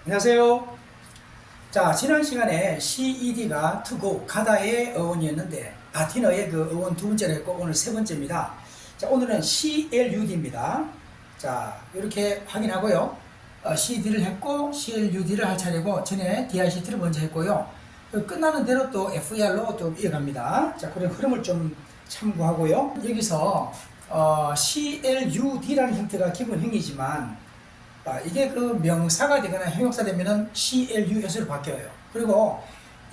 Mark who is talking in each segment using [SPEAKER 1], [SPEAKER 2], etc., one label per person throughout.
[SPEAKER 1] 안녕하세요. 자, 지난 시간에 CED가 to go, 가다의 어원이었는데 바티너의 그 어원 두 번째로 했고 오늘 세 번째입니다. 자, 오늘은 CLUD입니다. 자, 이렇게 확인하고요. CED를 했고 CLUD를 할 차례고 전에 DICT를 먼저 했고요. 끝나는 대로 또 FER로 또 이어갑니다. 자, 그런 흐름을 좀 참고하고요. 여기서 CLUD라는 형태가 기본형이지만 이게 그 명사가 되거나 형용사 되면은 CLUS로 바뀌어요. 그리고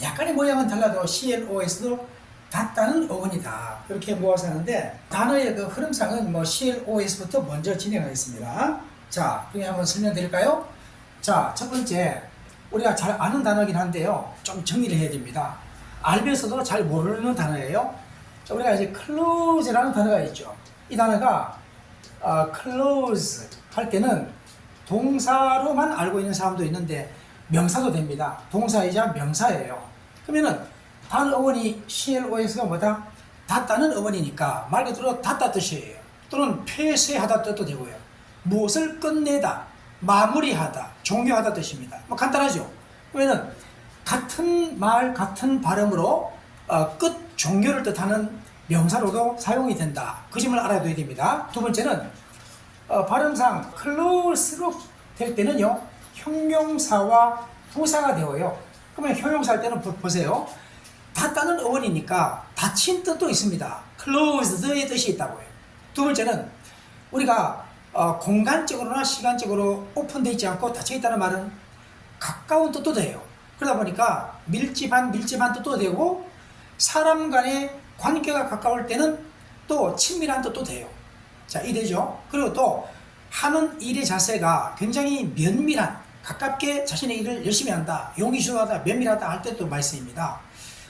[SPEAKER 1] 약간의 모양은 달라도 CLOS도 같다는 어원이다. 이렇게 모아서 하는데 단어의 그 흐름상은 뭐 CLOS부터 먼저 진행하겠습니다. 자, 그냥 한번 설명드릴까요? 자, 첫 번째 우리가 잘 아는 단어긴 한데요. 좀 정리를 해야 됩니다. 알면서도 잘 모르는 단어예요. 자, 우리가 이제 close라는 단어가 있죠. 이 단어가 close 할 때는 동사로만 알고 있는 사람도 있는데 명사도 됩니다. 동사이자 명사예요. 그러면은 단어 어원이 CLOS가 뭐다? 닫다는 어원이니까 말 그대로 닫다 뜻이에요. 또는 폐쇄하다 뜻도 되고요. 무엇을 끝내다, 마무리하다, 종료하다 뜻입니다. 뭐 간단하죠? 그러면은 같은 말, 같은 발음으로 끝, 종료를 뜻하는 명사로도 사용이 된다. 그 점을 알아둬야 됩니다. 두 번째는 발음상 close로 될 때는요 형용사와 부사가 되어요. 그러면 형용사 할 때는 보세요. 닫다는 어원이니까 닫힌 뜻도 있습니다. closed의 뜻이 있다고요. 두 번째는 우리가 공간적으로나 시간적으로 오픈되어 있지 않고 닫혀 있다는 말은 가까운 뜻도 돼요. 그러다 보니까 밀집한 뜻도 되고 사람 간의 관계가 가까울 때는 또 친밀한 뜻도 돼요. 자, 이해되죠? 그리고 또 하는 일의 자세가 굉장히 면밀한, 가깝게 자신의 일을 열심히 한다, 용기시도하다, 면밀하다 할 때도 많이 쓰입니다.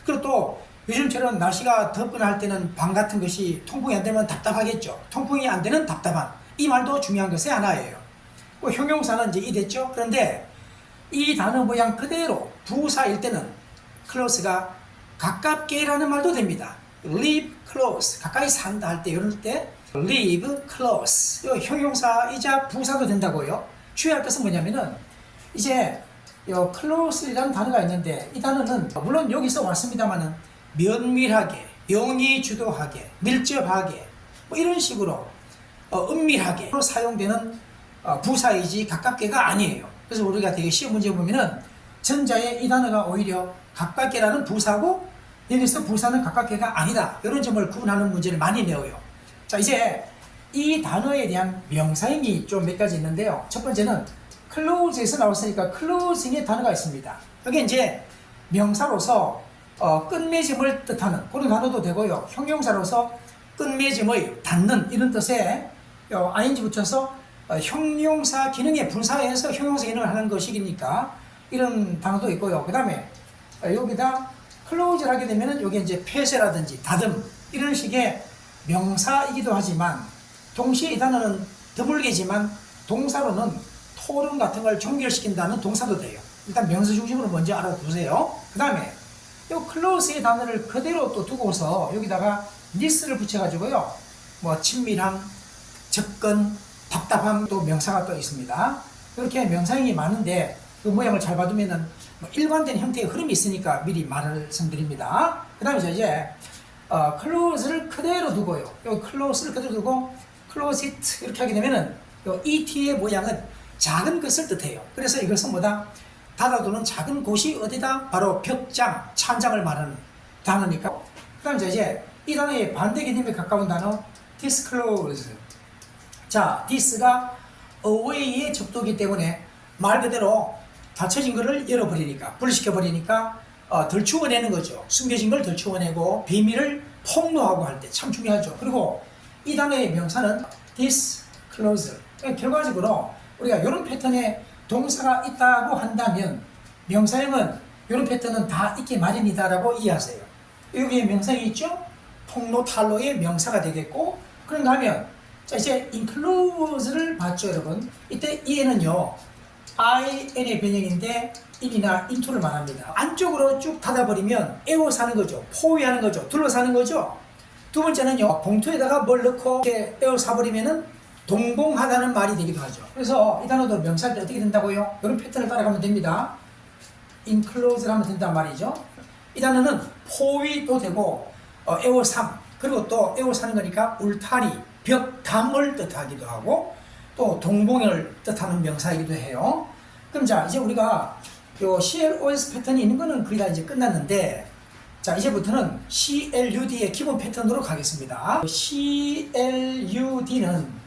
[SPEAKER 1] 그리고 또 요즘처럼 날씨가 덥거나 할 때는 방 같은 것이 통풍이 안 되면 답답하겠죠. 통풍이 안 되는 답답한, 이 말도 중요한 것의 하나예요. 형용사는 이제 이해됐죠? 그런데 이 단어 모양 그대로 부사일 때는 close가 가깝게라는 말도 됩니다. live close, 가까이 산다 할 때, 이럴 때 live close, 이 형용사이자 부사도 된다고요. 주의할 것은 뭐냐면은 이제 close라는 단어가 있는데 이 단어는 물론 여기서 왔습니다만은 면밀하게, 명의주도하게, 밀접하게 뭐 이런 식으로 은밀하게 사용되는 부사이지 가깝게가 아니에요. 그래서 우리가 되게 시험 문제 보면은 전자에 이 단어가 오히려 가깝게라는 부사고 여기서 부사는 가깝게가 아니다, 이런 점을 구분하는 문제를 많이 내어요. 자, 이제 이 단어에 대한 명사형이 좀 몇 가지 있는데요. 첫 번째는 close에서 나왔으니까 closing의 단어가 있습니다. 여기 이제 명사로서 끝맺음을 뜻하는 그런 단어도 되고요. 형용사로서 끝맺음의 닫는 이런 뜻의 ing 붙여서 형용사 기능의 분사해서 형용사 기능을 하는 것이니까 이런 단어도 있고요. 그 다음에 여기다 close를 하게 되면은 여기 이제 폐쇄라든지 닫음 이런 식의 명사이기도 하지만 동시에 이 단어는 드물게지만 동사로는 토론 같은 걸 종결시킨다는 동사도 돼요. 일단 명사 중심으로 먼저 알아두세요. 그 다음에 이 close의 단어를 그대로 또 두고서 여기다가 this를 붙여가지고요 뭐 친밀함, 접근, 답답함 또 명사가 또 있습니다. 이렇게 명사형이 많은데 그 모양을 잘 봐두면은 일관된 형태의 흐름이 있으니까 미리 말씀드립니다. 그 다음에 이제 close를 그대로 두고요. 요 close를 그대로 두고 close it 이렇게 하게 되면은 요 et의 모양은 작은 것을 뜻해요. 그래서 이것은 뭐다? 닫아두는 작은 곳이 어디다? 바로 벽장, 찬장을 말하는 단어니까. 그 다음에 이제 이 단어의 반대 개념에 가까운 단어 disclose. 자, this가 away의 접두이기 때문에 말 그대로 닫혀진 것을 열어버리니까, 분리시켜버리니까 덜추어내는 거죠. 숨겨진 걸 덜추어내고 비밀을 폭로하고 할 때 참 중요하죠. 그리고 이 단어의 명사는 disclose. 결과적으로 우리가 이런 패턴의 동사가 있다고 한다면 명사형은 이런 패턴은 다 있기 마련이다라고 이해하세요. 여기에 명사형이 있죠? 폭로, 탄로의 명사가 되겠고, 그런가 하면 자, 이제 enclose를 봤죠, 여러분? 이때 이에는요 IN의 변형인데 in이나 into를 말합니다. 안쪽으로 쭉 닫아버리면 에워사는 거죠. 포위하는 거죠. 둘러사는 거죠. 두 번째는요, 봉투에다가 뭘 넣고 이렇게 에워사버리면은 동봉하다는 말이 되기도 하죠. 그래서 이 단어도 명사할 때 어떻게 된다고요? 이런 패턴을 따라가면 됩니다. enclose를 하면 된단 말이죠. 이 단어는 포위도 되고 에워삼, 그리고 또 에워사는 거니까 울타리, 벽, 담을 뜻하기도 하고 또 동봉을 뜻하는 명사이기도 해요. 그럼 자, 이제 우리가 요 CLOS 패턴이 있는 거는 거의 다 이제 끝났는데, 자, 이제부터는 CLUD의 기본 패턴으로 가겠습니다. CLUD는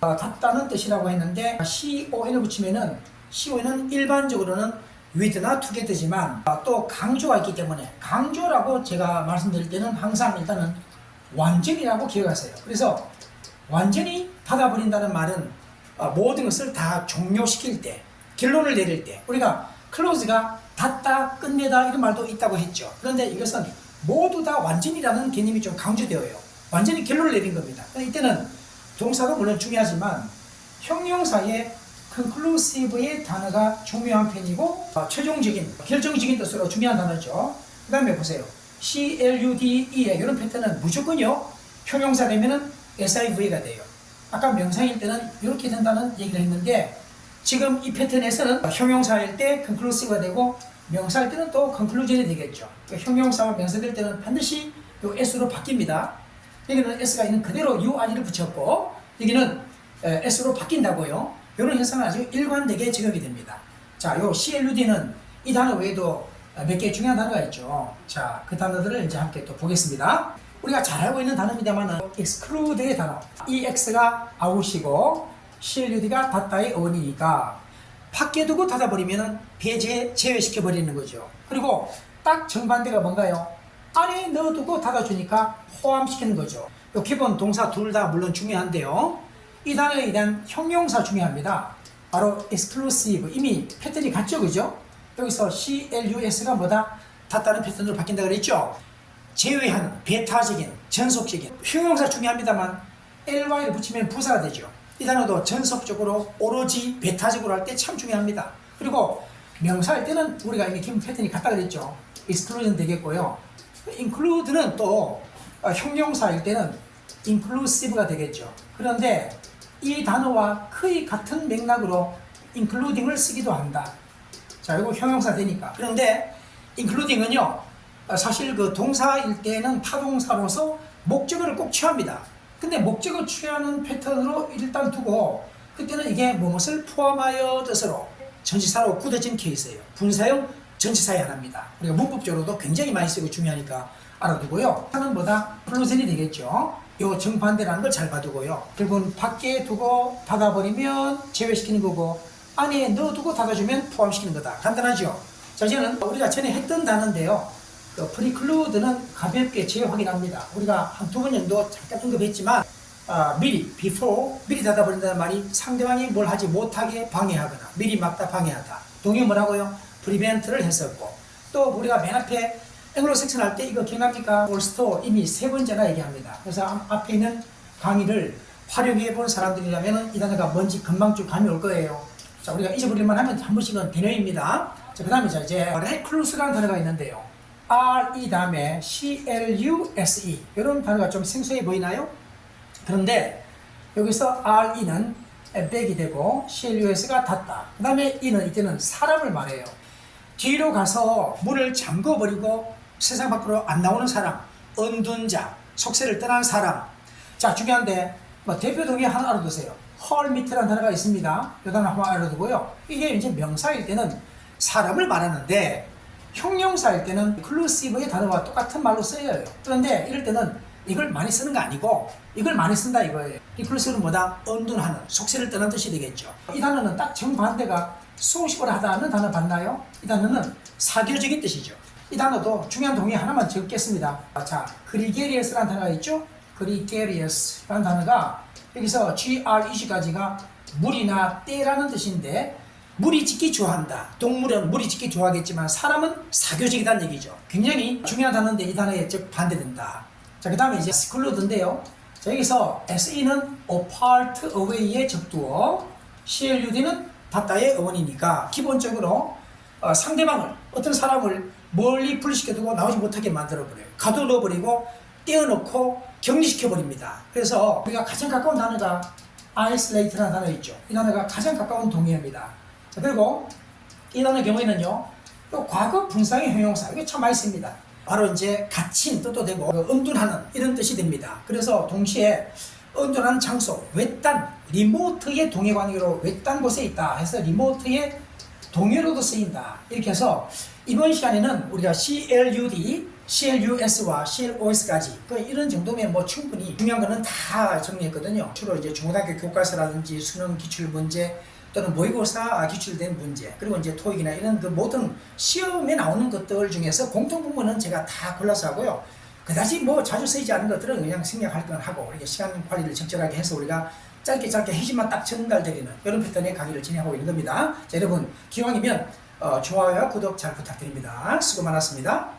[SPEAKER 1] 같다는 뜻이라고 했는데 CON을 붙이면은 CON은 일반적으로는 with나 together지만 또 강조가 있기 때문에 강조라고 제가 말씀드릴 때는 항상 일단은 완전이라고 기억하세요. 그래서 완전히 닫아버린다는 말은 모든 것을 다 종료시킬 때, 결론을 내릴 때, 우리가 close가 닫다, 끝내다 이런 말도 있다고 했죠. 그런데 이것은 모두 다 완전이라는 개념이 좀 강조되어요. 완전히 결론을 내린 겁니다. 이때는 동사도 물론 중요하지만 형용사의 conclusive의 단어가 중요한 편이고 최종적인, 결정적인 뜻으로 중요한 단어죠. 그 다음에 보세요. CLUDE의 이런 패턴은 무조건요, 형용사 되면은 SIV가 돼요. 아까 명사일 때는 이렇게 된다는 얘기를 했는데 지금 이 패턴에서는 형용사일 때 conclusive가 되고 명사일 때는 또 conclusion이 되겠죠. 그러니까 형용사와 명사 될 때는 반드시 요 S로 바뀝니다. 여기는 S가 있는 그대로 URE를 붙였고 여기는 S로 바뀐다고요. 이런 현상은 아주 일관되게 적용이 됩니다. 자, 요 CLUD는 이 단어 외에도 몇 개 중요한 단어가 있죠. 자, 그 단어들을 이제 함께 또 보겠습니다. 우리가 잘 알고 있는 단어입니다만 exclude의 단어, EX가 out이고 CLUD가 닫다의 어원이니까 밖에 두고 닫아버리면 제외시켜버리는 거죠. 그리고 딱 정반대가 뭔가요? 안에 넣어두고 닫아주니까 포함시키는 거죠. 요 기본 동사 둘 다 물론 중요한데요. 이 단어에 대한 형용사 중요합니다. 바로 exclusive, 이미 패턴이 같죠, 그죠? 여기서 CLUS가 뭐다? 닫다는 패턴으로 바뀐다 그랬죠? 제외하는, 배타적인, 전속적인. 형용사 중요합니다만 LY를 붙이면 부사가 되죠. 이 단어도 전속적으로, 오로지, 배타적으로 할 때 참 중요합니다. 그리고 명사할 때는 우리가 이미 기본 패턴이 같다 그랬죠. exclusion 되겠고요. include는 또 형용사일 때는 inclusive가 되겠죠. 그런데 이 단어와 거의 같은 맥락으로 including을 쓰기도 한다. 자, 이거 형용사 되니까. 그런데 including은요, 사실 그 동사일 때는 타동사로서 목적어를 꼭 취합니다. 근데 목적어 취하는 패턴으로 일단 두고 그때는 이게 무엇을 포함하여 뜻으로 전치사로 굳어진 케이스예요. 분사형 전치사의 하나입니다. 우리가 문법적으로도 굉장히 많이 쓰고 중요하니까 알아두고요. 하는 보다 플로젠이 되겠죠. 요 정반대라는 걸 잘 봐두고요. 결국은 밖에 두고 닫아버리면 제외시키는 거고 안에 넣어두고 닫아주면 포함시키는 거다. 간단하죠? 자, 이제는 우리가 전에 했던 단어인데요. 그 preclude는 가볍게 제외확인합니다. 우리가 한 두 번 정도 잠깐 언급했지만 미리, before, 미리 닫아버린다는 말이 상대방이 뭘 하지 못하게 방해하거나 미리 막다 방해하다. 동의 뭐라고요? prevent를 했었고 또 우리가 맨 앞에 앵글로색션 할 때 이거 기억납니까? 올스토 이미 세 번째나 얘기합니다. 그래서 앞에 있는 강의를 활용해 본 사람들이라면 이 단어가 뭔지 금방 좀 감이 올 거예요. 자, 우리가 잊어버릴만 하면 한 번씩은 대뇌입니다. 자, 그 다음에 이제 recluse라는 단어가 있는데요. RE 다음에 CLUSE 이런 단어가 좀 생소해 보이나요? 그런데 여기서 RE는 백이 되고 CLUS가 닫다. 그 다음에 E는 이때는 사람을 말해요. 뒤로 가서 문을 잠궈버리고 세상 밖으로 안 나오는 사람, 언둔 자, 속세를 떠난 사람. 자, 중요한데 대표 동의 하나 알아두세요. hermit라는 단어가 있습니다. 이 단어 한번 알아두고요. 이게 이제 명사일 때는 사람을 말하는데 형용사일 때는 inclusive의 단어와 똑같은 말로 쓰여요. 그런데 이럴 때는 이걸 많이 쓰는 거 아니고 이걸 많이 쓴다 이거예요. inclusive는 뭐다? 언둔하는, 속세를 떠난 뜻이 되겠죠. 이 단어는 딱 정반대가 소식을 하다는 단어 봤나요? 이 단어는 사교적인 뜻이죠. 이 단어도 중요한 동의 하나만 적겠습니다. 자, gregarious라는 단어가 있죠? gregarious라는 단어가 여기서 grega지가 물이나 때라는 뜻인데 물이 짖기 좋아한다. 동물은 물이 짖기 좋아하겠지만 사람은 사교적이다는 얘기죠. 굉장히 중요한 단어인데 이 단어에 즉 반대된다. 자, 그 다음에 이제 exclude인데요. 자, 여기서 SE는 apart away에 적두어 CLUD는 닫다의 어원이니까 기본적으로 상대방을, 어떤 사람을 멀리 분리시켜두고 나오지 못하게 만들어버려요. 가둬넣어버리고 떼어놓고 격리시켜버립니다. 그래서 우리가 가장 가까운 단어가 isolate라는 단어 있죠. 이 단어가 가장 가까운 동의어입니다. 자, 그리고 이 단어 경우에는요, 또 과거 분사의 형용사, 이게 참 많이 씁니다. 바로 이제 갇힌 뜻도 되고, 은둔하는 이런 뜻이 됩니다. 그래서 동시에 은둔하는 장소, 외딴, 리모트의 동해 관계로 외딴 곳에 있다 해서 리모트의 동해로도 쓰인다. 이렇게 해서 이번 시간에는 우리가 CLUD, CLUS와 CLOS까지 이런 정도면 뭐 충분히 중요한 거는 다 정리했거든요. 주로 이제 중고등학교 교과서라든지 수능 기출 문제 또는 모의고사 기출된 문제, 그리고 이제 토익이나 이런 그 모든 시험에 나오는 것들 중에서 공통 부분은 제가 다 골라서 하고요. 그다지 뭐 자주 쓰이지 않은 것들은 그냥 생략할 건 하고, 이렇게 시간 관리를 적절하게 해서 우리가 짧게 핵심만 딱 전달드리는 이런 패턴의 강의를 진행하고 있는 겁니다. 자, 여러분 기왕이면 좋아요와 구독 잘 부탁드립니다. 수고 많았습니다.